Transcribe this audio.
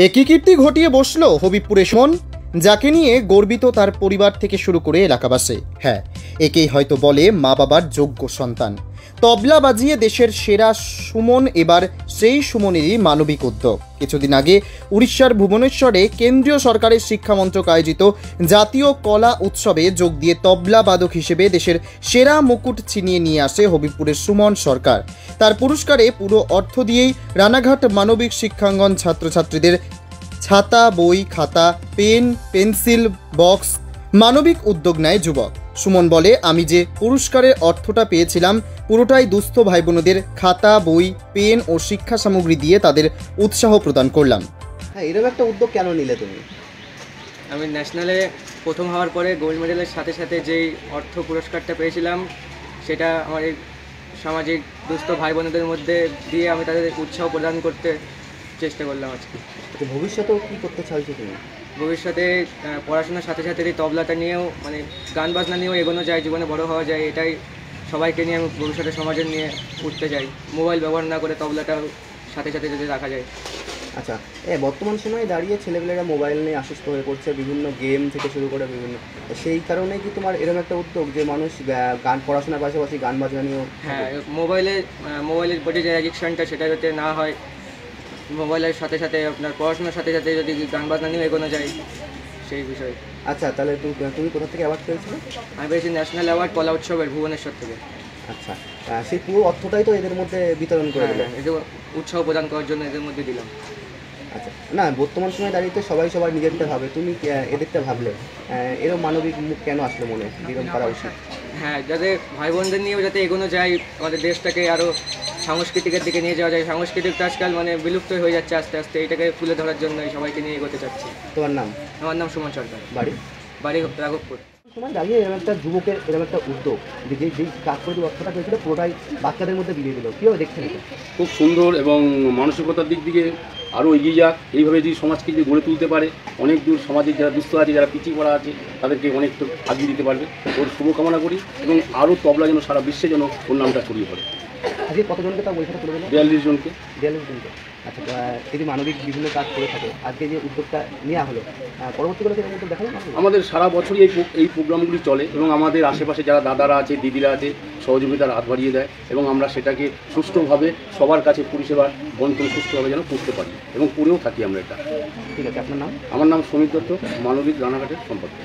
একই কীর্তি ঘটিয়ে বসল হবিবপুরে সুমন, যাকে নিয়ে গর্বিত তার পরিবার থেকে শুরু করে এলাকাবাসী। হ্যাঁ, একেই হয়তো বলে মা বাবার যোগ্য সন্তান। তবলা বাজিয়ে দেশের সেরা সুমন এবার সেই সুমনেরই মানবিক উদ্যোগ। কিছুদিন আগে উড়িষ্যার ভুবনেশ্বরে কেন্দ্রীয় সরকারের শিক্ষামন্ত্রক আয়োজিত জাতীয় কলা উৎসবে যোগ দিয়ে তবলা বাদক হিসেবে দেশের সেরা মুকুট ছিনিয়ে নিয়ে আসে হবিবপুরের সুমন সরকার। তার পুরস্কারে পুরো অর্থ দিয়েই রানাঘাট মানবিক শিক্ষাঙ্গন ছাত্রছাত্রীদের ছাতা, বই, খাতা, পেন, পেন্সিল বক্স মানবিক উদ্যোগ নেয় যুবক। সুমন বলে, আমি যে পুরস্কারের অর্থটা পেয়েছিলাম পুরোটাই দুস্থ ভাই বোনদের খাতা, বই, পেন ও শিক্ষা সামগ্রী দিয়ে তাদের উৎসাহ প্রদান করলাম। হ্যাঁ, এরকম একটা উদ্যোগ কেন নিলে তুমি? আমি ন্যাশনালে প্রথম হওয়ার পরে গোল্ড মেডেলের সাথে সাথে যেই অর্থ পুরস্কারটা পেয়েছিলাম সেটা আমার এই সামাজিক দুস্থ ভাই বোনদের মধ্যে দিয়ে আমি তাদের উৎসাহ প্রদান করতে চেষ্টা করলাম আজকে। ভবিষ্যতেও কী করতে চাইছো তুমি? ভবিষ্যতে পড়াশোনার সাথে সাথে এই তবলাটা নিয়েও মানে গান বাজনা নিয়েও এগোনো যায়, জীবনে বড় হওয়া যায়, এটাই সবাইকে নিয়ে আমি ভবিষ্যতে সমাজের নিয়ে উঠতে চাই। মোবাইল ব্যবহার না করে তবলাটাও সাথে সাথে যদি রাখা যায়। আচ্ছা, বর্তমান সময়ে দাঁড়িয়ে ছেলেপেলেরা মোবাইল নিয়ে আসক্ত হয়ে পড়ছে, বিভিন্ন গেম থেকে শুরু করে বিভিন্ন, সেই কারণে কি তোমার এরকম একটা উদ্যোগ যে মানুষ গান পড়াশোনার পাশাপাশি গান বাজনা নিয়েও? হ্যাঁ, মোবাইলের প্রতি যে অ্যাডিকশনটা সেটা যাতে না হয়, মোবাইলের সাথে সাথে আপনার পড়াশোনার সাথে সাথে যদি গান বাজনা নিয়েও এগোনো যায় সেই বিষয়ে। আচ্ছা, তাহলে তুমি কোথা থেকে অ্যাওয়ার্ড পেয়েছিলে? আমি পেয়েছি ন্যাশনাল অ্যাওয়ার্ড কলা উৎসবের ভুবনেশ্বর থেকে। আচ্ছা, সেই পুরো অর্থটাই তো এদের মধ্যে বিতরণ করে দিলে? এদের উৎসাহ প্রদান করার জন্য এদের মধ্যে দিলাম। আচ্ছা, না, বর্তমান সময়ে দাঁড়িয়ে সবাই সবার নিজেরটা ভাবে, তুমি এদেরটা ভাবলে এরকম মানবিক মুখ কেন আসলো মনে, এরকম করা উচিত? হ্যাঁ, যাতে ভাই বোনদের নিয়েও যাতে এগোনো যায়, আমাদের দেশটাকে আরও সাংস্কৃতিকের দিকে নিয়ে যাওয়া যায়। সাংস্কৃতিকটা আজকাল মানে বিলুপ্ত হয়ে যাচ্ছে আস্তে আস্তে, এটাকে তুলে ধরার জন্য সবাইকে নিয়ে এগোতে চাচ্ছি। তোমার নাম? আমার নাম সুমন সরকার। বাড়ি রাঘবপুর। সময় দাঁড়িয়ে এরকম একটা যুবকের এরকম একটা উদ্যোগ, যেই কাজ করে অর্থটা পেয়েছিল পুরোটাই বাচ্চাদের মধ্যে বিলিয়ে দিল, কীভাবে দেখছেন এটা? খুব সুন্দর, এবং মানসিকতার দিক থেকে আরও এগিয়ে যাক। এইভাবে যদি সমাজকে যদি গড়ে তুলতে পারে, অনেক দূর সমাজে যারা দুস্থ আছে, যারা পিছিয়ে পড়া আছে, তাদেরকে অনেক আগিয়ে দিতে পারবে। ওর শুভকামনা করি, এবং আরও তবলা যেন সারা বিশ্বে যেন ওর নামটা ছড়িয়ে পড়ে। আজকে কতজনকে তা বইখানে তুলে দিল? 42 জনকে। 42 জনকে। আচ্ছা, যদি মানবিক বিভিন্ন কাজ করে থাকে, আজকে যে উদ্যোগটা নেওয়া হলো, পরবর্তীকালে সেটা উদ্যোগ দেখা যাবে? আমাদের সারা বছরই এই প্রোগ্রামগুলি চলে, এবং আমাদের আশেপাশে যারা দাদারা আছে, দিদিরা আছে, সহযোগিতার হাত বাড়িয়ে দেয়, এবং আমরা সেটাকে সুষ্ঠুভাবে সবার কাছে পরিষেবার বন্টন সুষ্ঠুভাবে যেন করতে পারি, এবং করেও থাকি আমরা এটা। ঠিক আছে, আপনার নাম? আমার নাম সমীর দত্ত, মানবিক রানাঘাটের সম্পাদক।